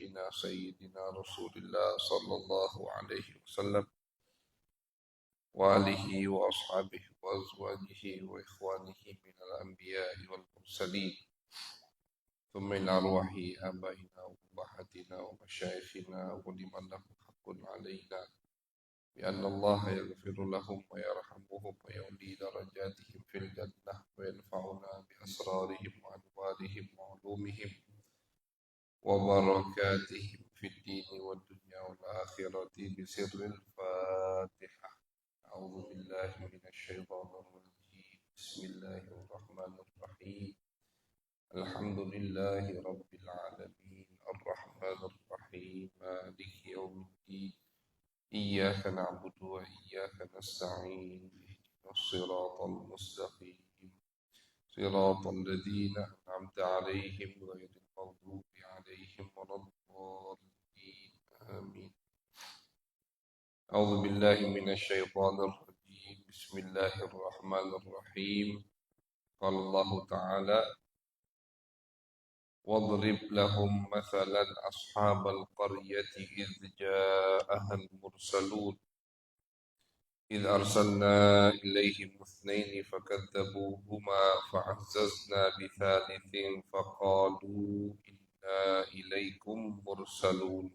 نبينا سيدنا رسول الله صلى الله عليه وسلم وآله وأصحابه وأزواجه وإخوانه من الأنبياء والمرسلين ثم إلى أرواح آبائنا وأمهاتنا ومشايخنا ولمن له حق علينا بأن الله يغفر لهم ويرحمهم ويولي درجاتهم في الجنة وينفعنا بأسرارهم وأنوارهم وعلومهم وبركاتهم في الدين والدنيا والآخرة بسر الفاتحة. أعوذ بالله من الشيطان الرجيم. بسم الله الرحمن الرحيم. الحمد لله رب العالمين الرحمن الرحيم مالك يوم الدين إياك نعبد وإياك نستعين اهدنا الصراط المستقيم صراط الذين أنعمت عليهم غير المغضوب عليهم ولا الضالين آمين. أعوذ بالله من الشيطان الرجيم. بسم الله الرحمن الرحيم. قال الله تعالى واضرب لهم مثلا أصحاب القرية إذ جاءها المرسلون إذ أرسلنا إليهم اثنين فكذبوهما فعززنا بثالث فقالوا إنا إليكم مرسلون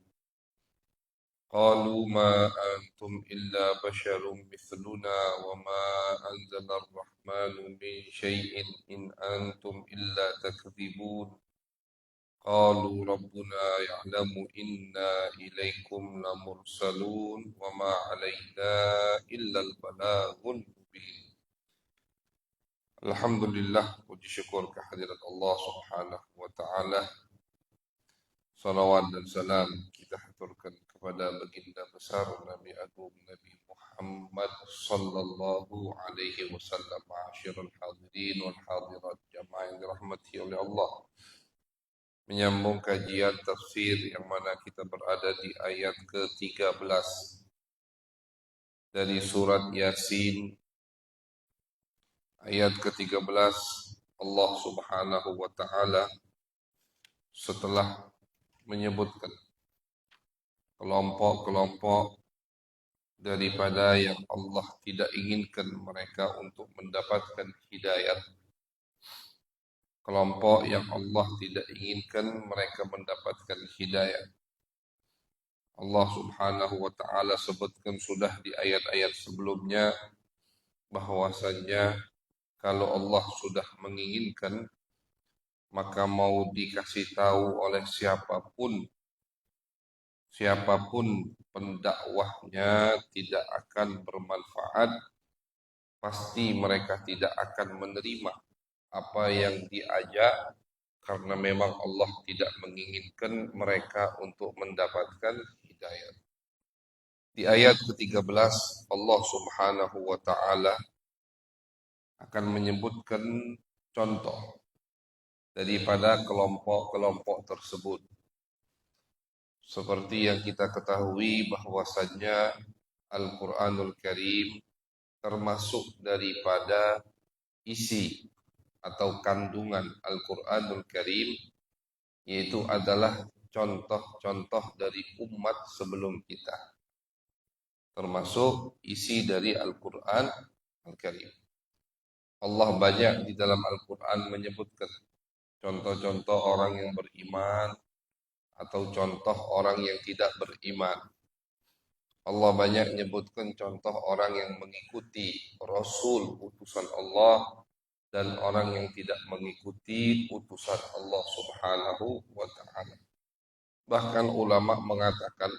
قالوا ما أنتم إلا بشر مثلنا وما أنزل الرحمن من شيء إن أنتم إلا تكذبون قالوا ربنا يعلم إنا إليكم لمرسلون وما علينا إلا البلاغ المبين. Alhamdulillah, puji syukur kehadirat Allah Subhanahu wa taala. Salawat dan salam kita haturkan kepada baginda besar Nabi Agung Nabi Muhammad sallallahu alaihi wasallam. Ma'asyiral hadirin wal hadirat jamaah yang dirahmati oleh Allah. Menyambung kajian tafsir yang mana kita berada di ayat ke-13 dari surat Yasin. Ayat ke-13 Allah Subhanahu wa taala setelah menyebutkan kelompok-kelompok daripada yang Allah tidak inginkan mereka untuk mendapatkan hidayat. Kelompok yang Allah tidak inginkan mereka mendapatkan hidayah. Allah Subhanahu wa taala sebutkan sudah di ayat-ayat sebelumnya bahwasannya kalau Allah sudah menginginkan maka mau dikasih tahu oleh siapapun pendakwahnya tidak akan bermanfaat, pasti mereka tidak akan menerima apa yang diajak karena memang Allah tidak menginginkan mereka untuk mendapatkan hidayah. Di ayat ke-13 Allah Subhanahu wa taala akan menyebutkan contoh daripada kelompok-kelompok tersebut. Seperti yang kita ketahui bahwasannya Al-Quranul Karim termasuk daripada isi atau kandungan Al-Quranul Karim, yaitu adalah contoh-contoh dari umat sebelum kita. Termasuk isi dari Al-Quran Al-Karim. Allah banyak di dalam Al-Quran menyebutkan contoh-contoh orang yang beriman atau contoh orang yang tidak beriman. Allah banyak menyebutkan contoh orang yang mengikuti Rasul utusan Allah dan orang yang tidak mengikuti utusan Allah Subhanahu wa ta'ala. Bahkan ulama mengatakan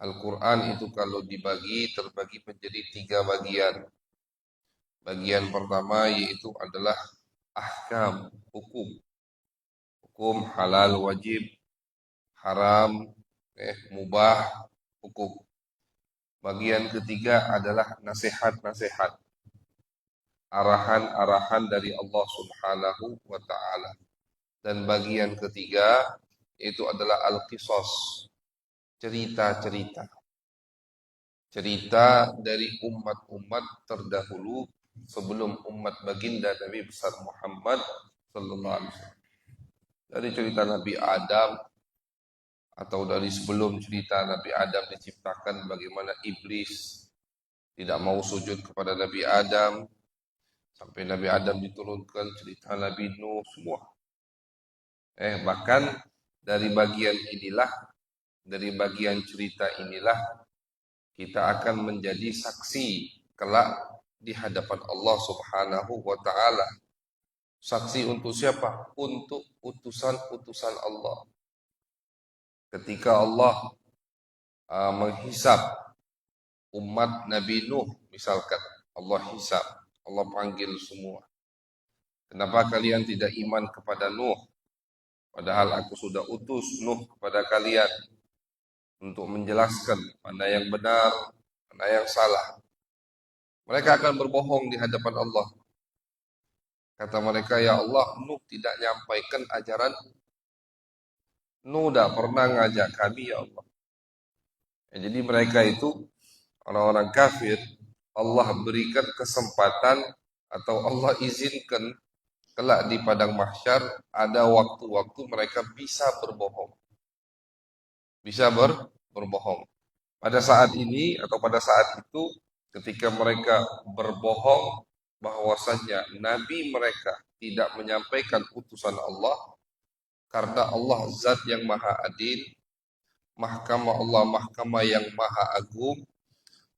Al-Quran itu kalau terbagi menjadi 3 bagian. Bagian pertama yaitu adalah ahkam, hukum halal wajib, haram, mubah, hukum. Bagian ketiga adalah nasihat-nasihat, arahan-arahan dari Allah Subhanahu wa ta'ala. Dan bagian ketiga itu adalah al-qisas, cerita-cerita. Cerita dari umat-umat terdahulu sebelum umat baginda Nabi besar Muhammad sallallahu alaihi wasallam. Dari cerita Nabi Adam, atau dari sebelum cerita Nabi Adam diciptakan, bagaimana iblis tidak mau sujud kepada Nabi Adam, sampai Nabi Adam diturunkan, cerita Nabi Nuh, semua. Bahkan dari bagian inilah, dari bagian cerita inilah, kita akan menjadi saksi kelak di hadapan Allah Subhanahu wa Ta'ala. Saksi untuk siapa? Untuk utusan-utusan Allah. Ketika Allah menghisab umat Nabi Nuh, misalkan Allah hisab, Allah panggil semua. Kenapa kalian tidak iman kepada Nuh? Padahal aku sudah utus Nuh kepada kalian untuk menjelaskan mana yang benar, mana yang salah. Mereka akan berbohong di hadapan Allah. Kata mereka, ya Allah, Nuh tidak menyampaikan ajaran. Nuh tidak pernah ngajak kami, ya Allah. Jadi mereka itu orang-orang kafir, Allah berikan kesempatan atau Allah izinkan kelak di padang mahsyar ada waktu-waktu mereka bisa berbohong. Bisa berbohong. Pada saat ini atau pada saat itu ketika mereka berbohong bahwasanya nabi mereka tidak menyampaikan utusan Allah karena Allah zat yang maha adil, mahkamah Allah mahkamah yang maha agung,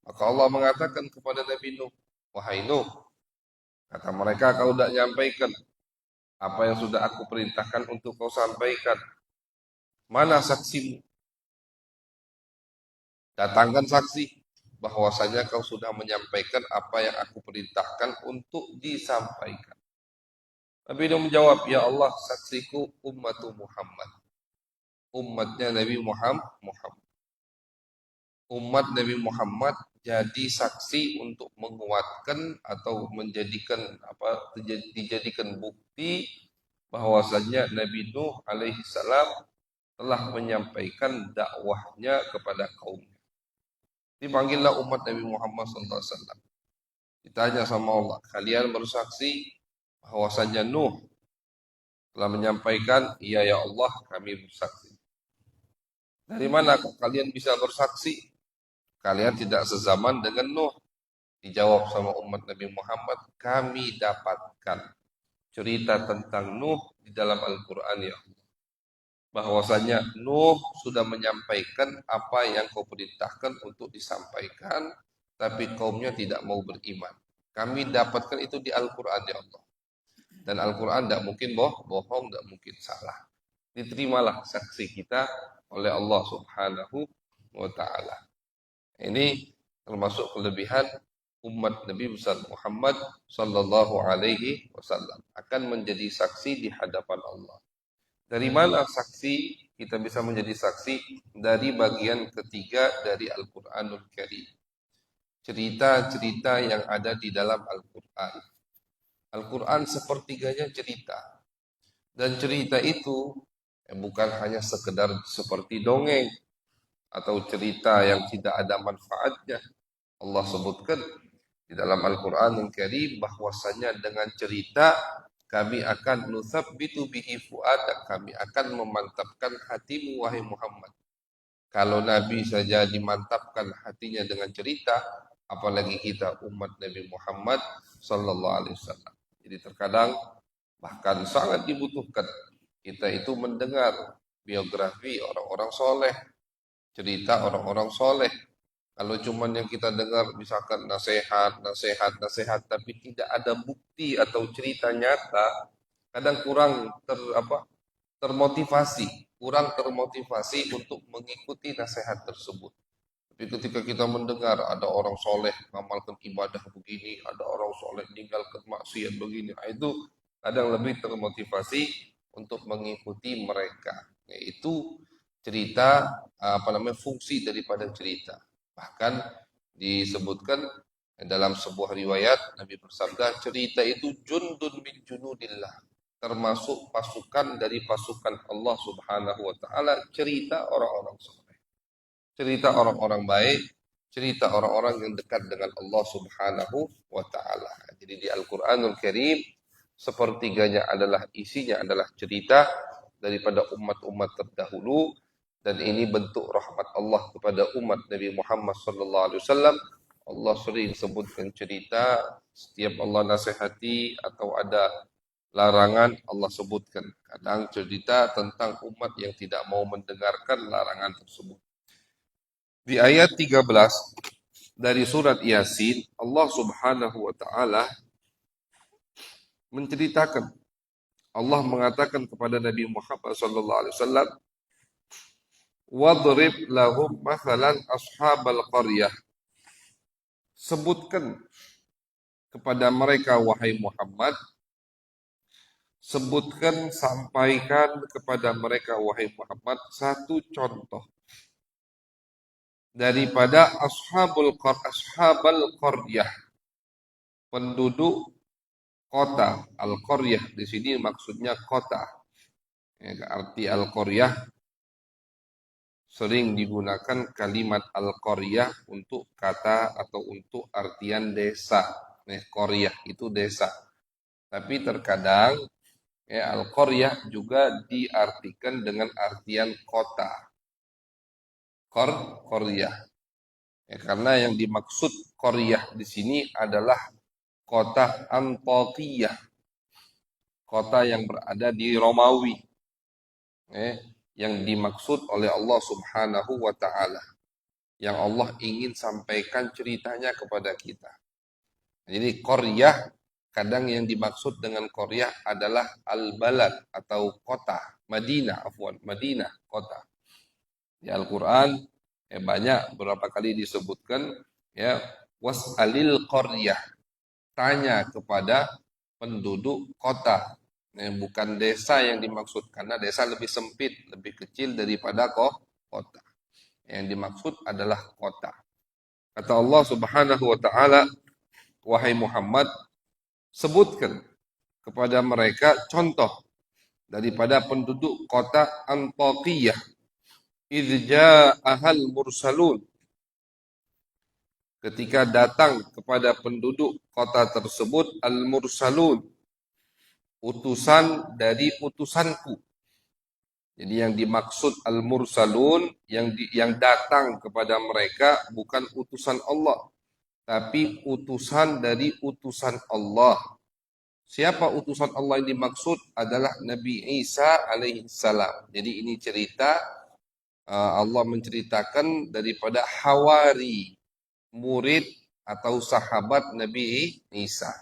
maka Allah mengatakan kepada Nabi Nuh, wahai Nuh, kata mereka kau tidak menyampaikan apa yang sudah aku perintahkan untuk kau sampaikan. Mana saksimu? Datangkan saksi bahwasanya kau sudah menyampaikan apa yang aku perintahkan untuk disampaikan. Nabi Nuh menjawab, ya Allah, saksiku ummatu Muhammad. Umatnya Nabi Muhammad. Umat Nabi Muhammad jadi saksi untuk menguatkan atau menjadikan dijadikan bukti bahwasanya Nabi Nuh alaihi salam telah menyampaikan dakwahnya kepada kaum. Dipanggillah umat Nabi Muhammad SAW. Ditanya sama Allah, kalian bersaksi bahwasanya Nuh telah menyampaikan, iya ya Allah, kami bersaksi. Dari mana kalian bisa bersaksi? Kalian tidak sezaman dengan Nuh. Dijawab sama umat Nabi Muhammad, kami dapatkan cerita tentang Nuh di dalam Al-Quran ya Allah. Bahwasanya Nuh sudah menyampaikan apa yang kau perintahkan untuk disampaikan, tapi kaumnya tidak mau beriman. Kami dapatkan itu di Al-Quran ya Allah. Dan Al-Quran tidak mungkin bohong, tidak mungkin salah. Diterimalah saksi kita oleh Allah Subhanahu wa Ta'ala. Ini termasuk kelebihan umat Nabi besar Muhammad Sallallahu Alaihi Wasallam akan menjadi saksi di hadapan Allah. Dari mana saksi kita bisa menjadi saksi? Dari bagian ketiga dari Al-Quranul Karim. Cerita-cerita yang ada di dalam Al-Quran. Al-Quran sepertiganya cerita. Dan cerita itu bukan hanya sekedar seperti dongeng atau cerita yang tidak ada manfaatnya. Allah sebutkan di dalam Al-Quranul Karim bahwasanya dengan cerita kami akan nusabbitu bihi fuadak, kami akan memantapkan hatimu wahai Muhammad. Kalau Nabi saja dimantapkan hatinya dengan cerita, apalagi kita umat Nabi Muhammad sallallahu alaihi wasallam. Jadi terkadang bahkan sangat dibutuhkan kita itu mendengar biografi orang-orang soleh, cerita orang-orang soleh. Kalau cuman yang kita dengar misalkan nasihat, tapi tidak ada bukti atau cerita nyata, kadang kurang termotivasi untuk mengikuti nasihat tersebut. Tapi ketika kita mendengar ada orang soleh mengamalkan ibadah begini, ada orang soleh meninggalkan maksiat begini, itu kadang lebih termotivasi untuk mengikuti mereka. Yaitu cerita fungsi daripada cerita. Bahkan disebutkan dalam sebuah riwayat Nabi bersabda, cerita itu jundun min junudillah, termasuk pasukan dari pasukan Allah Subhanahu wa taala, cerita orang-orang soleh, cerita orang-orang baik, cerita orang-orang yang dekat dengan Allah Subhanahu wa taala. Jadi di Al-Qur'anul Karim sepertiganya adalah isinya adalah cerita daripada umat-umat terdahulu Dan ini bentuk rahmat Allah kepada umat Nabi Muhammad sallallahu alaihi wasallam. Allah sering sebutkan cerita setiap Allah nasihati atau ada larangan Allah sebutkan. Kadang cerita tentang umat yang tidak mau mendengarkan larangan tersebut. Di ayat 13 dari surat Yasin, Allah Subhanahu wa taala menceritakan, Allah mengatakan kepada Nabi Muhammad sallallahu alaihi wasallam, "Wadrib lahum mathalan ashabal qaryah." Sebutkan kepada mereka wahai Muhammad, sebutkan, sampaikan kepada mereka wahai Muhammad satu contoh daripada ashabal qaryah, penduduk kota. Al-qaryah di sini maksudnya kota. Ya, arti al-qaryah sering digunakan kalimat al-qaryah untuk kata atau untuk artian desa. Qaryah itu desa. Tapi terkadang al-qaryah juga diartikan dengan artian kota. Qaryah. Karena yang dimaksud qaryah di sini adalah kota Antakiyah. Kota yang berada di Romawi. Yang dimaksud oleh Allah Subhanahu wa taala. Yang Allah ingin sampaikan ceritanya kepada kita. Jadi qaryah, kadang yang dimaksud dengan qaryah adalah al-balad atau kota. Madinah, kota. Di Al-Quran banyak beberapa kali disebutkan was'alil qaryah. Tanya kepada penduduk kota. Bukan desa yang dimaksud, karena desa lebih sempit, lebih kecil daripada kota. Yang dimaksud adalah kota. Kata Allah Subhanahu wa taala, wahai Muhammad, sebutkan kepada mereka contoh daripada penduduk kota Antakiyah. Idz ja'ahal mursalun. Ketika datang kepada penduduk kota tersebut al-mursalun, utusan dari utusanku. Jadi yang dimaksud al-mursalun yang datang kepada mereka bukan utusan Allah, tapi utusan dari utusan Allah. Siapa utusan Allah yang dimaksud? Adalah Nabi Isa alaihi salam. Jadi ini cerita Allah menceritakan daripada hawari, murid atau sahabat Nabi Isa.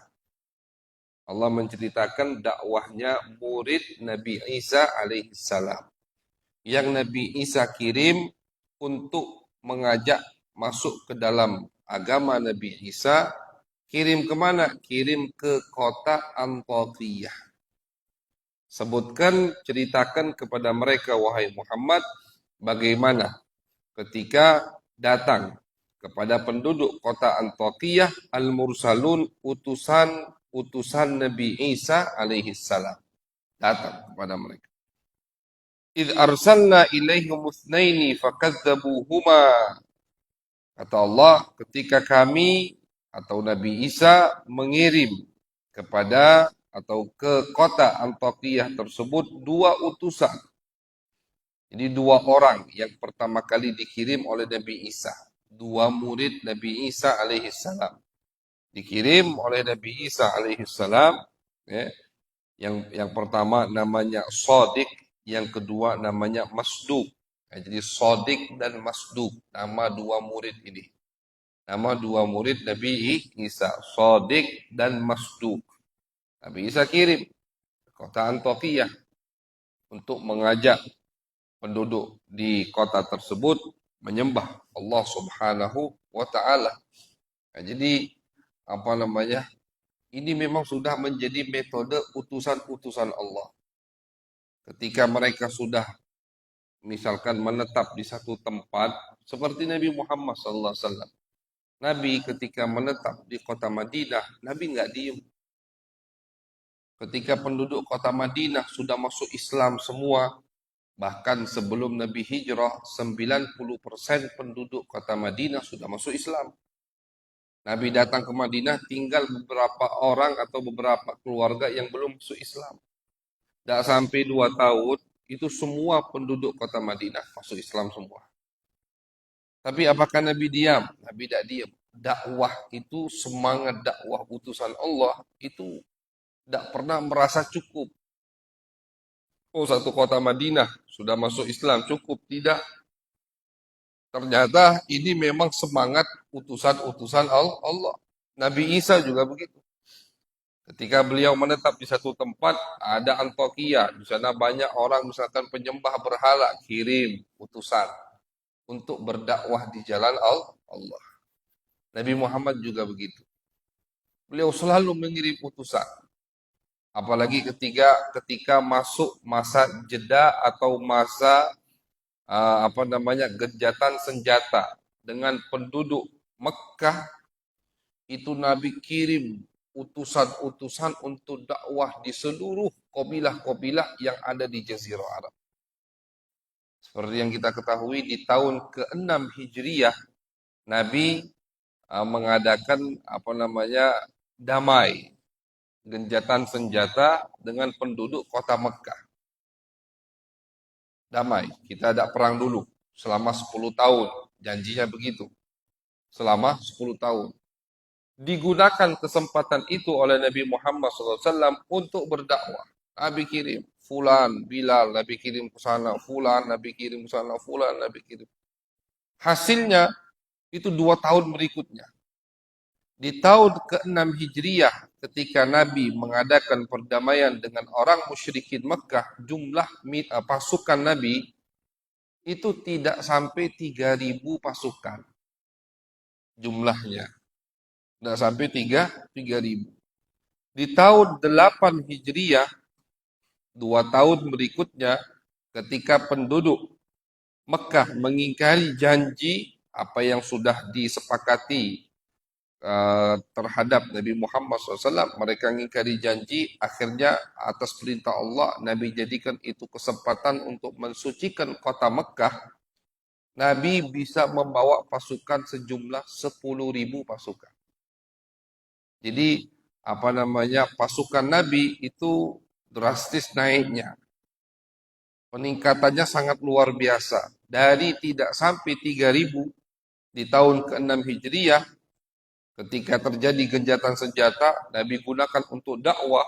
Allah menceritakan dakwahnya murid Nabi Isa alaihi salam. Yang Nabi Isa kirim untuk mengajak masuk ke dalam agama Nabi Isa. Kirim kemana? Kirim ke kota Antakiyah. Sebutkan, ceritakan kepada mereka wahai Muhammad, bagaimana ketika datang kepada penduduk kota Antakiyah al-mursalun, utusan Nabi Isa alaihi salam datang kepada mereka. Idz arsalna ilaihim itsnaini fakadzabuhuma. Kata Allah, ketika kami atau Nabi Isa mengirim kepada atau ke kota Antakiyah tersebut dua utusan. Jadi dua orang yang pertama kali dikirim oleh Nabi Isa. Dua murid Nabi Isa alaihi salam. Dikirim oleh Nabi Isa alaihi salam. Yang pertama namanya Shadiq, yang kedua namanya Masduq. Jadi Shadiq dan Masduq, nama dua murid ini. Nama dua murid Nabi Isa, Shadiq dan Masduq. Nabi Isa kirim ke kota Antakiyah untuk mengajak penduduk di kota tersebut menyembah Allah Subhanahu wa taala. Jadi ini memang sudah menjadi metode utusan-utusan Allah. Ketika mereka sudah misalkan menetap di satu tempat, seperti Nabi Muhammad SAW. Nabi ketika menetap di kota Madinah, Nabi nggak diem. Ketika penduduk kota Madinah sudah masuk Islam semua, bahkan sebelum Nabi hijrah, 90% penduduk kota Madinah sudah masuk Islam. Nabi datang ke Madinah, tinggal beberapa orang atau beberapa keluarga yang belum masuk Islam. Tidak sampai 2 tahun, itu semua penduduk kota Madinah masuk Islam semua. Tapi apakah Nabi diam? Nabi tidak diam. Dakwah itu, semangat dakwah utusan Allah itu tidak pernah merasa cukup. Oh, satu kota Madinah sudah masuk Islam, cukup. Tidak. Ternyata ini memang semangat utusan-utusan Allah. Nabi Isa juga begitu. Ketika beliau menetap di satu tempat, ada Antokia. Di sana banyak orang misalkan penyembah berhala, kirim utusan untuk berdakwah di jalan Allah. Nabi Muhammad juga begitu. Beliau selalu mengirim utusan. Apalagi ketika masuk masa jeda atau masa genjatan senjata dengan penduduk Mekah, itu Nabi kirim utusan-utusan untuk dakwah di seluruh kabilah-kabilah yang ada di Jazirah Arab. Seperti yang kita ketahui, di tahun ke-6 Hijriah Nabi mengadakan damai, genjatan senjata dengan penduduk kota Mekah. Damai, kita ada perang dulu selama 10 tahun, janjinya begitu. Selama 10 tahun. Digunakan kesempatan itu oleh Nabi Muhammad SAW untuk berdakwah. Nabi kirim Fulan, Bilal, Nabi kirim ke sana, Fulan, Nabi kirim ke sana, Fulan, Nabi kirim. Hasilnya itu 2 tahun berikutnya. Di tahun ke-6 Hijriah, ketika Nabi mengadakan perdamaian dengan orang musyrikin Mekah, jumlah pasukan Nabi itu tidak sampai 3.000 pasukan jumlahnya. Tidak sampai 3.000. Di tahun 8 Hijriah, 2 tahun berikutnya, ketika penduduk Mekah mengingkari janji apa yang sudah disepakati terhadap Nabi Muhammad SAW, mereka mengingkari janji. Akhirnya atas perintah Allah, Nabi jadikan itu kesempatan untuk mensucikan kota Mekah. Nabi bisa membawa pasukan sejumlah 10.000 pasukan. Jadi pasukan Nabi itu drastis naiknya. Peningkatannya sangat luar biasa. Dari tidak sampai 3.000 di tahun ke-6 Hijriah, ketika terjadi genjatan senjata, Nabi gunakan untuk dakwah.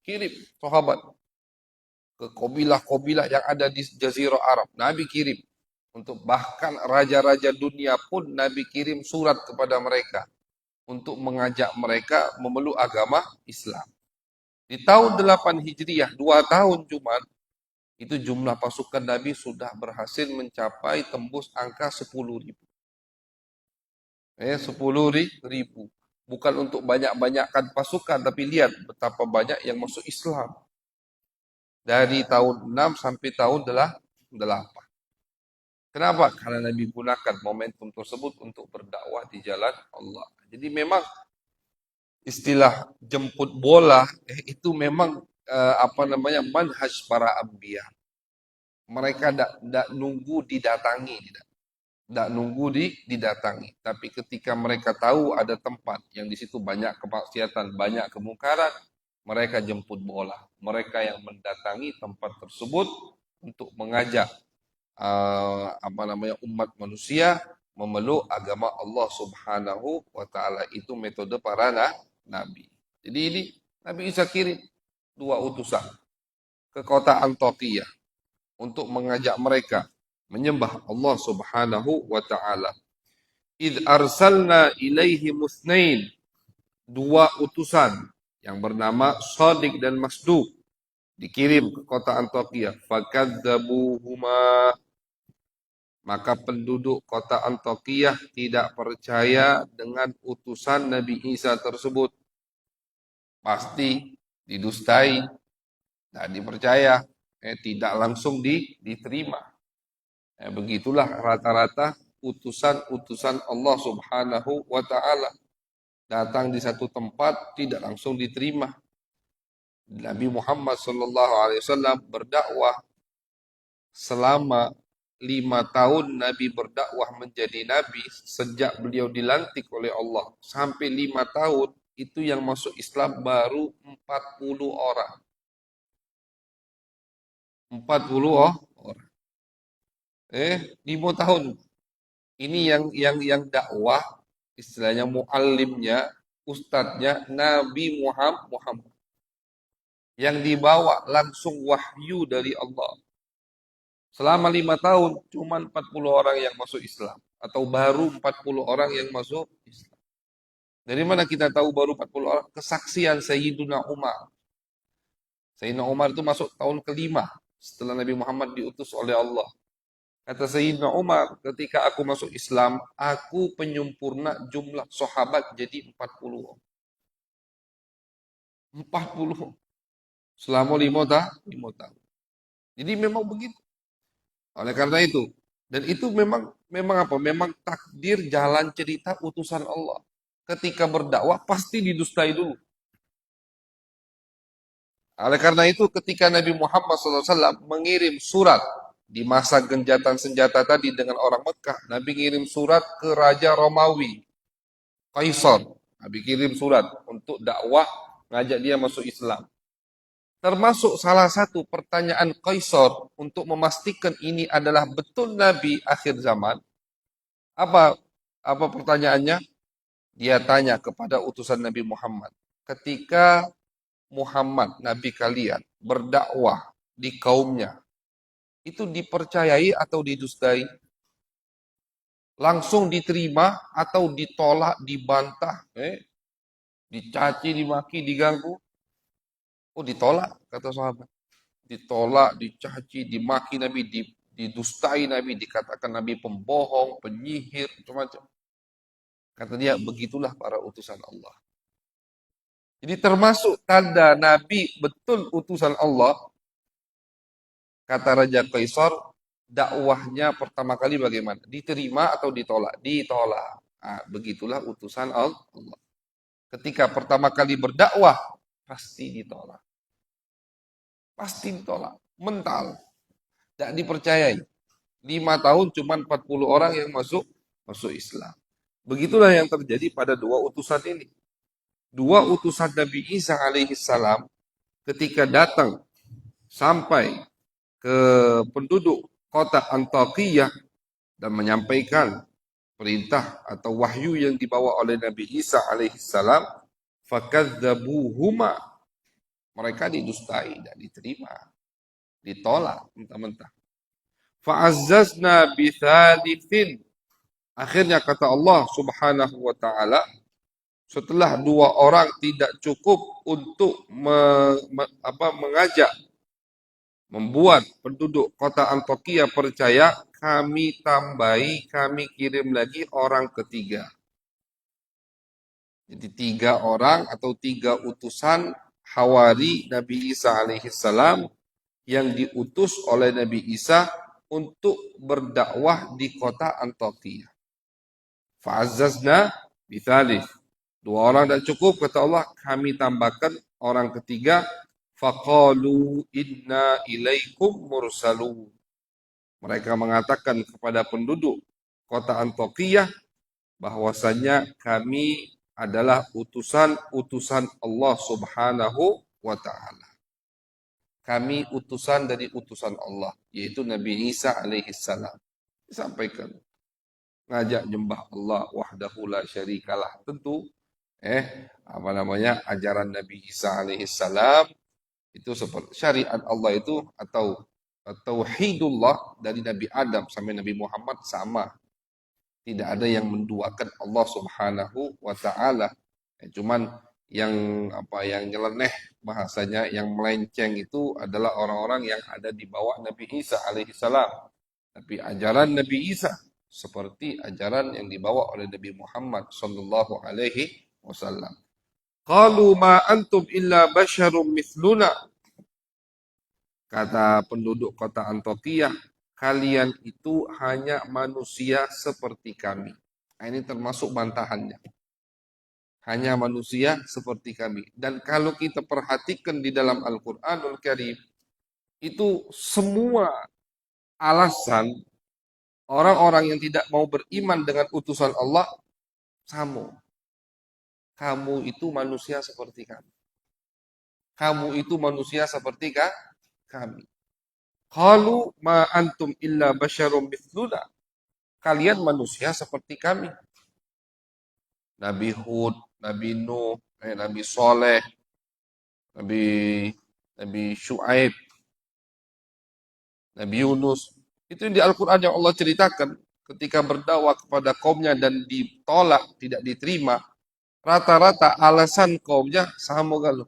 Kirim sahabat ke kabilah-kabilah yang ada di Jazirah Arab. Nabi kirim. Untuk bahkan raja-raja dunia pun Nabi kirim surat kepada mereka untuk mengajak mereka memeluk agama Islam. Di tahun 8 Hijriah, 2 tahun cuma, itu jumlah pasukan Nabi sudah berhasil mencapai tembus angka 10.000. 10.000. Bukan untuk banyak-banyakkan pasukan, tapi lihat betapa banyak yang masuk Islam. Dari tahun 6 sampai tahun 8. Kenapa? Karena Nabi gunakan momentum tersebut untuk berdakwah di jalan Allah. Jadi memang istilah jemput bola itu memang manhaj para anbiya. Mereka tidak nunggu didatangi, tidak nunggu didatangi. Tapi ketika mereka tahu ada tempat yang di situ banyak kemaksiatan, banyak kemungkaran, mereka jemput bola. Mereka yang mendatangi tempat tersebut untuk mengajak umat manusia memeluk agama Allah Subhanahu wa taala. Itu metode para nabi. Jadi ini Nabi Isa kirim 2 utusan ke kota Antokia untuk mengajak mereka menyembah Allah Subhanahu wa taala. Id arsalna ilaihi musnain, 2 utusan yang bernama Shadiq dan Masduq dikirim ke kota Antokia. Fakadzabuhuma, maka penduduk kota Antokiyah tidak percaya dengan utusan Nabi Isa tersebut. Pasti didustai, tidak dipercaya, tidak langsung diterima. Begitulah rata-rata utusan-utusan Allah Subhanahu wa taala. Datang di satu tempat tidak langsung diterima. Nabi Muhammad sallallahu alaihi wasallam berdakwah selama 5 tahun. Nabi berdakwah menjadi nabi sejak beliau dilantik oleh Allah sampai 5 tahun, itu yang masuk Islam baru 40 orang. 40 orang. 5 tahun. Ini yang dakwah, istilahnya muallimnya, ustadznya Nabi Muhammad yang dibawa langsung wahyu dari Allah. Selama 5 tahun, cuma 40 orang yang masuk Islam. Atau baru 40 orang yang masuk Islam. Dari mana kita tahu baru 40 orang? Kesaksian Sayyidina Umar. Sayyidina Umar itu masuk tahun kelima setelah Nabi Muhammad diutus oleh Allah. Kata Sayyidina Umar, ketika aku masuk Islam, aku penyempurna jumlah sahabat jadi 40. 40. Selama 5 tahun. Jadi memang begitu. Oleh karena itu, dan itu memang apa? Memang takdir jalan cerita utusan Allah. Ketika berdakwah pasti didustai dulu. Oleh karena itu ketika Nabi Muhammad SAW mengirim surat di masa genjatan senjata tadi dengan orang Mekah, Nabi kirim surat ke Raja Romawi, Kaisar. Nabi kirim surat untuk dakwah, ngajak dia masuk Islam. Termasuk salah satu pertanyaan Kaisar untuk memastikan ini adalah betul Nabi akhir zaman. Apa apa pertanyaannya? Dia tanya kepada utusan Nabi Muhammad. Ketika Muhammad, Nabi kalian, berdakwah di kaumnya, itu dipercayai atau didustai? Langsung diterima atau ditolak, dibantah, dicaci, dimaki, diganggu? Oh ditolak, kata sahabat. Ditolak, dicaci, dimaki Nabi, didustai Nabi, dikatakan Nabi pembohong, penyihir, macam-macam. Kata dia, begitulah para utusan Allah. Jadi termasuk tanda Nabi betul utusan Allah, kata Raja Kaisar, dakwahnya pertama kali bagaimana? Diterima atau ditolak? Ditolak. Nah, begitulah utusan Allah. Ketika pertama kali berdakwah, pasti ditolak. Pasti ditolak. Mental. Tidak dipercayai. 5 tahun cuma 40 orang yang masuk Islam. Begitulah yang terjadi pada dua utusan ini. Dua utusan Nabi Isa alaihi salam ketika datang sampai ke penduduk kota Antakiyah dan menyampaikan perintah atau wahyu yang dibawa oleh Nabi Isa alaihi salam, fakadzabuhuma, mereka didustai dan diterima, ditolak mentah-mentah. Fa'azzazna bithalithin, akhirnya kata Allah Subhanahu wa taala, setelah 2 orang tidak cukup untuk mengajak, membuat penduduk kota Antakya percaya, kami tambahi, kami kirim lagi orang ketiga. Jadi 3 orang atau 3 utusan Hawari Nabi Isa alaihissalam yang diutus oleh Nabi Isa untuk berdakwah di kota Antakya. Fa'azzazna bithalith. 2 orang tak cukup, kata Allah, kami tambahkan orang ketiga. Faqalu inna ilaikum mursalun. Mereka mengatakan kepada penduduk kota Antakya bahwasanya kami adalah utusan Allah Subhanahu wa taala. Kami utusan dari utusan Allah, yaitu Nabi Isa alaihi salam. Disampaikan ngajak nyembah Allah wahdahu la syarikalah. Tentu ajaran Nabi Isa alaihi salam itu seperti syariat Allah itu atau tauhidullah dari Nabi Adam sampai Nabi Muhammad sama. Tidak ada yang menduakan Allah Subhanahu wa taala. Cuman yang nyeleneh bahasanya, yang melenceng itu adalah orang-orang yang ada di bawah Nabi Isa alaihi salam. Tapi ajaran Nabi Isa seperti ajaran yang dibawa oleh Nabi Muhammad sallallahu alaihi wasallam. Qalu ma antum illa basyarum mithluna. Kata penduduk kota Antakya, kalian itu hanya manusia seperti kami. Nah, ini termasuk bantahannya. Hanya manusia seperti kami. Dan kalau kita perhatikan di dalam Al-Quranul Karim, itu semua alasan orang-orang yang tidak mau beriman dengan utusan Allah sama. Kamu itu manusia seperti kami. Kamu itu manusia seperti kami. Qalu ma antum illa basyarum mithluna. Kalian manusia seperti kami. Nabi Hud, Nabi Nuh, Nabi Soleh, Nabi Nabi Syuaib, Nabi Yunus. Itu di Al-Quran yang Allah ceritakan ketika berdakwah kepada kaumnya dan ditolak, tidak diterima. Rata-rata alasan kaumnya sama galuh.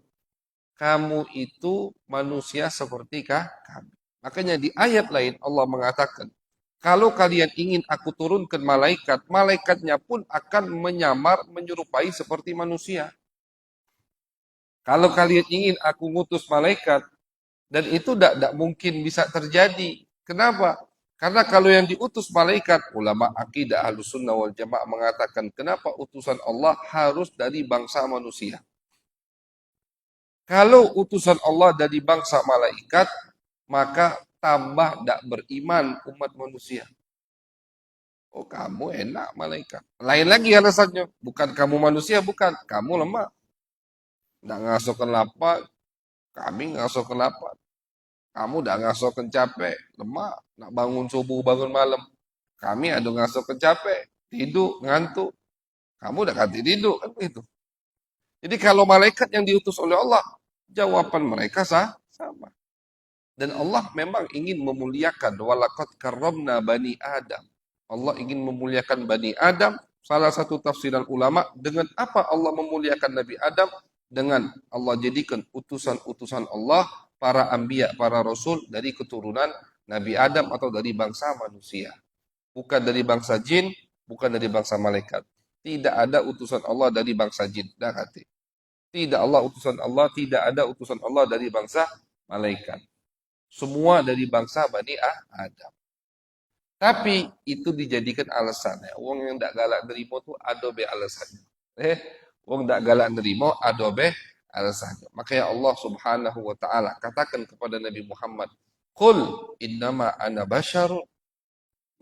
Kamu itu manusia seperti kami. Makanya di ayat lain Allah mengatakan, kalau kalian ingin aku turunkan malaikat, malaikatnya pun akan menyamar, menyerupai seperti manusia. Kalau kalian ingin aku ngutus malaikat, dan itu tidak mungkin bisa terjadi. Kenapa? Karena kalau yang diutus malaikat, ulama akidah Ahlus Sunnah wal Jamaah mengatakan, kenapa utusan Allah harus dari bangsa manusia? Kalau utusan Allah dari bangsa malaikat, maka tambah tidak beriman umat manusia. Oh, kamu enak malaikat. Lain lagi alasannya. Bukan kamu manusia, bukan. Kamu lemah. Tidak ngasuhkan lapar. Kami ngasuhkan lapar. Kamu udah ngasuhkan capek. Lemah. Nak bangun subuh, bangun malam. Kami ada ngasuhkan capek. Tidur, ngantuk. Kamu udah ganti tidur. Kan begitu. Jadi kalau malaikat yang diutus oleh Allah, jawaban mereka sama. Dan Allah memang ingin memuliakan. Walaqad karramna bani Adam. Allah ingin memuliakan Bani Adam. Salah satu tafsiran ulama, dengan apa Allah memuliakan Nabi Adam? Dengan Allah jadikan utusan-utusan Allah, para anbiya, para rasul dari keturunan Nabi Adam atau dari bangsa manusia. Bukan dari bangsa jin, bukan dari bangsa malaikat. Tidak ada utusan Allah dari bangsa jin. Tidak tidak ada utusan Allah dari bangsa malaikat. Semua dari bangsa Bani Adam. Tapi itu dijadikan alasan. Wong yang tidak galak nerimo tuh adobe alasannya. Wong tidak galak nerimo adobe alasannya. Makanya Allah Subhanahu wa taala katakan kepada Nabi Muhammad, "Qul innama ana basyarun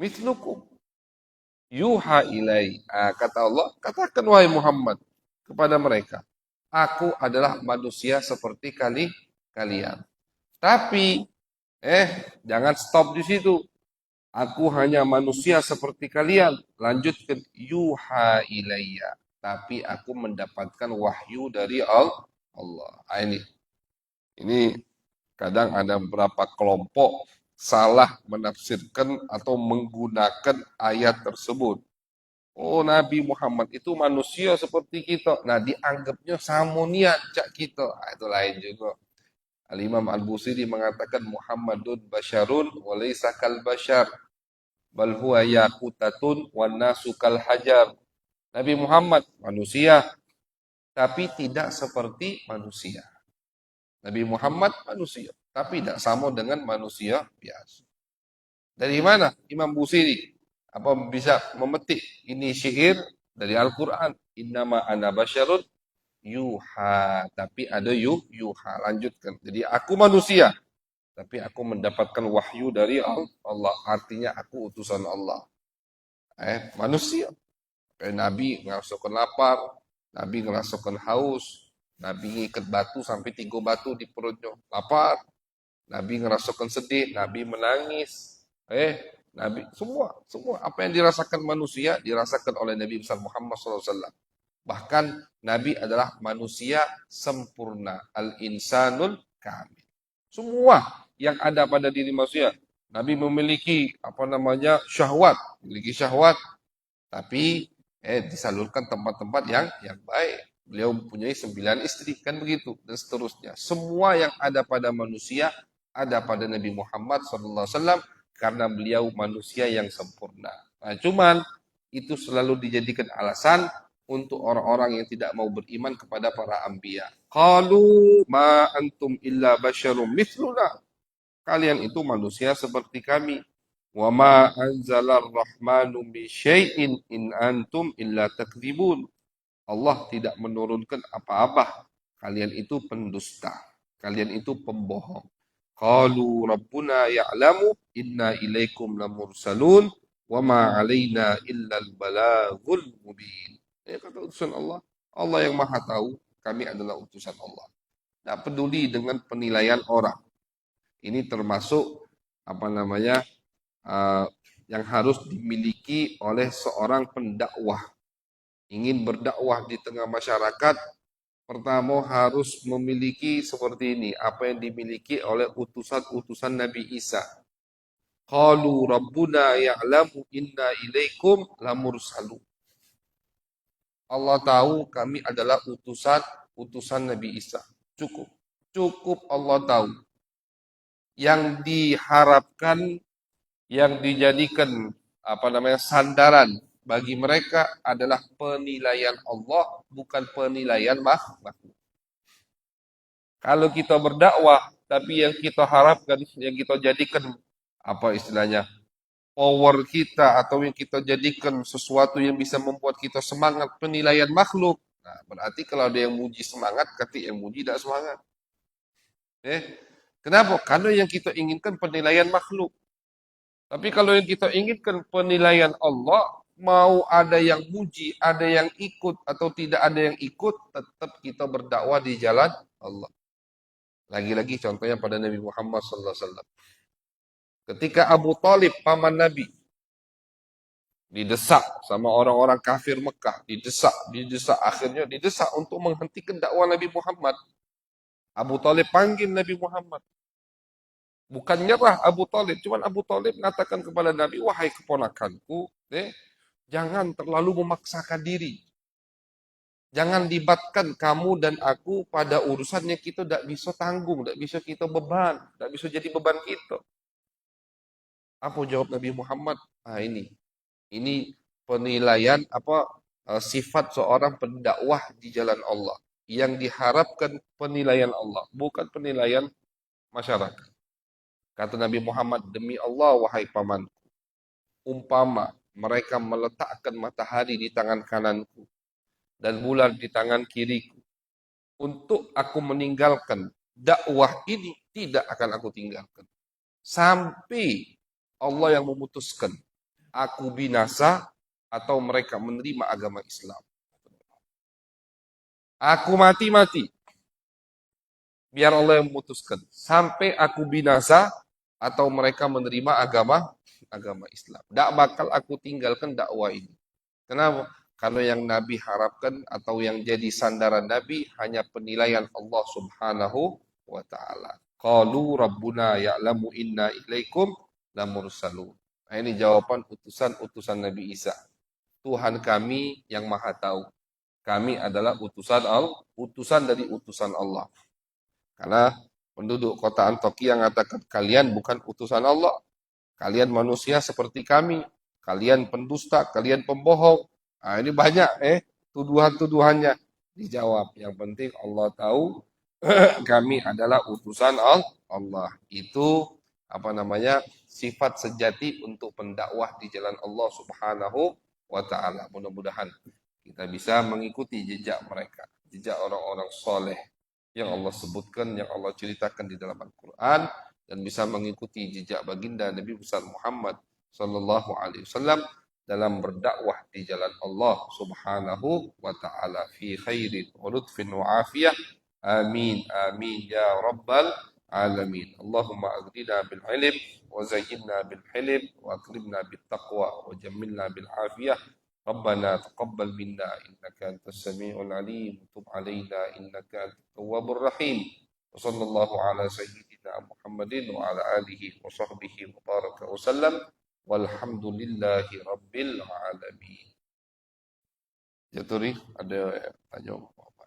mithlukum yuha ilai." Kata Allah, katakan wahai Muhammad kepada mereka, aku adalah manusia seperti kalian. Tapi jangan stop di situ. Aku hanya manusia seperti kalian. Lanjutkan, yuha ilayya. Tapi aku mendapatkan wahyu dari Allah. Ini kadang ada beberapa kelompok salah menafsirkan atau menggunakan ayat tersebut. Oh, Nabi Muhammad itu manusia seperti kita. Nah, dianggapnya samonian cak kita. Itu lain juga. Al-Imam Al-Busiri mengatakan Muhammadun basyarun wa laysa kal basyar. Bal huwa yaqutatun wan nasu kal hajar. Nabi Muhammad manusia tapi tidak seperti manusia. Nabi Muhammad manusia tapi tidak sama dengan manusia biasa. Dari mana Imam Busiri apa bisa memetik ini syair dari Al-Qur'an? Innama ana basyarun yuha, tapi ada yuha. Lanjutkan. Jadi aku manusia tapi aku mendapatkan wahyu dari Allah. Artinya aku utusan Allah. Manusia. Nabi ngerasakan lapar, Nabi ngerasakan haus, Nabi ngikat batu sampai 3 batu di perutnya, lapar. Nabi ngerasakan sedih, Nabi menangis. Nabi semua apa yang dirasakan manusia dirasakan oleh Nabi besar Muhammad SAW. Bahkan Nabi adalah manusia sempurna, al-insanul kamil. Semua yang ada pada diri manusia. Nabi memiliki syahwat, tapi disalurkan tempat-tempat yang baik. Beliau mempunyai 9 istri, kan begitu, dan seterusnya. Semua yang ada pada manusia ada pada Nabi Muhammad SAW karena beliau manusia yang sempurna. Nah, cuman itu selalu dijadikan alasan untuk orang-orang yang tidak mau beriman kepada para anbiya. Qalu ma antum illa basyarum mithluna. Kalian itu manusia seperti kami. Wa ma anzalar rahmanu min syai'in in antum illa takdzibun. Allah tidak menurunkan apa-apa. Kalian itu pendusta. Kalian itu pembohong. Qalu rabbuna ya'lamu inna ilaikum lamursalun wa ma alaina illa al-balagul mubin. Kata utusan Allah. Allah yang maha tahu, kami adalah utusan Allah. Tidak peduli dengan penilaian orang. Ini termasuk apa namanya uh, yang harus dimiliki oleh seorang pendakwah. Ingin berdakwah di tengah masyarakat, pertama harus memiliki seperti ini, apa yang dimiliki oleh utusan-utusan Nabi Isa. Qalu rabbuna ya'lamu inna ilaikum lamursalun. Allah tahu kami adalah utusan Nabi Isa. Cukup. Cukup Allah tahu. Yang diharapkan, yang dijadikan sandaran bagi mereka adalah penilaian Allah, bukan penilaian makhluk. Kalau kita berdakwah, tapi yang kita harapkan, yang kita jadikan apa istilahnya, power kita atau yang kita jadikan sesuatu yang bisa membuat kita semangat, penilaian makhluk. Nah, berarti kalau ada yang muji semangat, kata yang muji tidak semangat. Kenapa? Karena yang kita inginkan penilaian makhluk. Tapi kalau yang kita inginkan penilaian Allah, mau ada yang muji, ada yang ikut atau tidak ada yang ikut, tetap kita berdakwah di jalan Allah. Lagi-lagi contohnya pada Nabi Muhammad SAW. Ketika Abu Talib, paman Nabi, didesak sama orang-orang kafir Mekah, didesak, akhirnya didesak untuk menghentikan dakwah Nabi Muhammad. Abu Talib panggil Nabi Muhammad. Bukan nyerah Abu Talib, cuman Abu Talib mengatakan kepada Nabi, wahai keponakanku, jangan terlalu memaksakan diri. Jangan libatkan kamu dan aku pada urusan yang kita tidak bisa tanggung, tidak bisa kita beban, tidak bisa jadi beban kita. Apa jawab Nabi Muhammad? Ini penilaian sifat seorang pendakwah di jalan Allah. Yang diharapkan penilaian Allah, bukan penilaian masyarakat. Kata Nabi Muhammad, demi Allah wahai paman, umpama mereka meletakkan matahari di tangan kananku dan bulan di tangan kiriku, untuk aku meninggalkan dakwah ini, tidak akan aku tinggalkan. Sampai Allah yang memutuskan aku binasa atau mereka menerima agama Islam. Aku mati-mati. Biar Allah yang memutuskan. Sampai aku binasa atau mereka menerima agama Islam. Tak bakal aku tinggalkan dakwah ini. Kenapa? Karena yang Nabi harapkan atau yang jadi sandaran Nabi hanya penilaian Allah Subhanahu wa taala. Qalu rabbuna ya'lamu inna ilaikum lamursalun. Nah, ini jawaban utusan Nabi Isa. Tuhan kami yang Maha Tahu. Kami adalah utusan dari utusan Allah. Karena penduduk kota Antokia mengatakan kalian bukan utusan Allah. Kalian manusia seperti kami. Kalian pendusta, kalian pembohong. Nah, ini banyak tuduhan-tuduhannya. Dijawab. Yang penting Allah tahu kami adalah utusan Allah. Itu sifat sejati untuk pendakwah di jalan Allah Subhanahu wa taala. Mudah-mudahan kita bisa mengikuti jejak mereka, jejak orang-orang soleh yang Allah sebutkan, yang Allah ceritakan di dalam Al-Quran, dan bisa mengikuti jejak baginda Nabi besar Muhammad Sallallahu Alaihi Wasallam dalam berdakwah di jalan Allah Subhanahu wa taala fi khairin wa lutfin wa afiyah. Amin amin ya rabbal alamin. Allahumma aghdina bil ilm wa zayyinna bil hilm wa akrimna bit taqwa wa jammilna bil afiyah. ربنا تقبل منا إنك أنت السميع العليم وتب علينا إنك أنت التواب الرحيم وصلى الله على سيدنا محمد وعلى آله وصحبه وبارك وسلم والحمد لله رب العالمين. Ya Turi, ada tanya apa?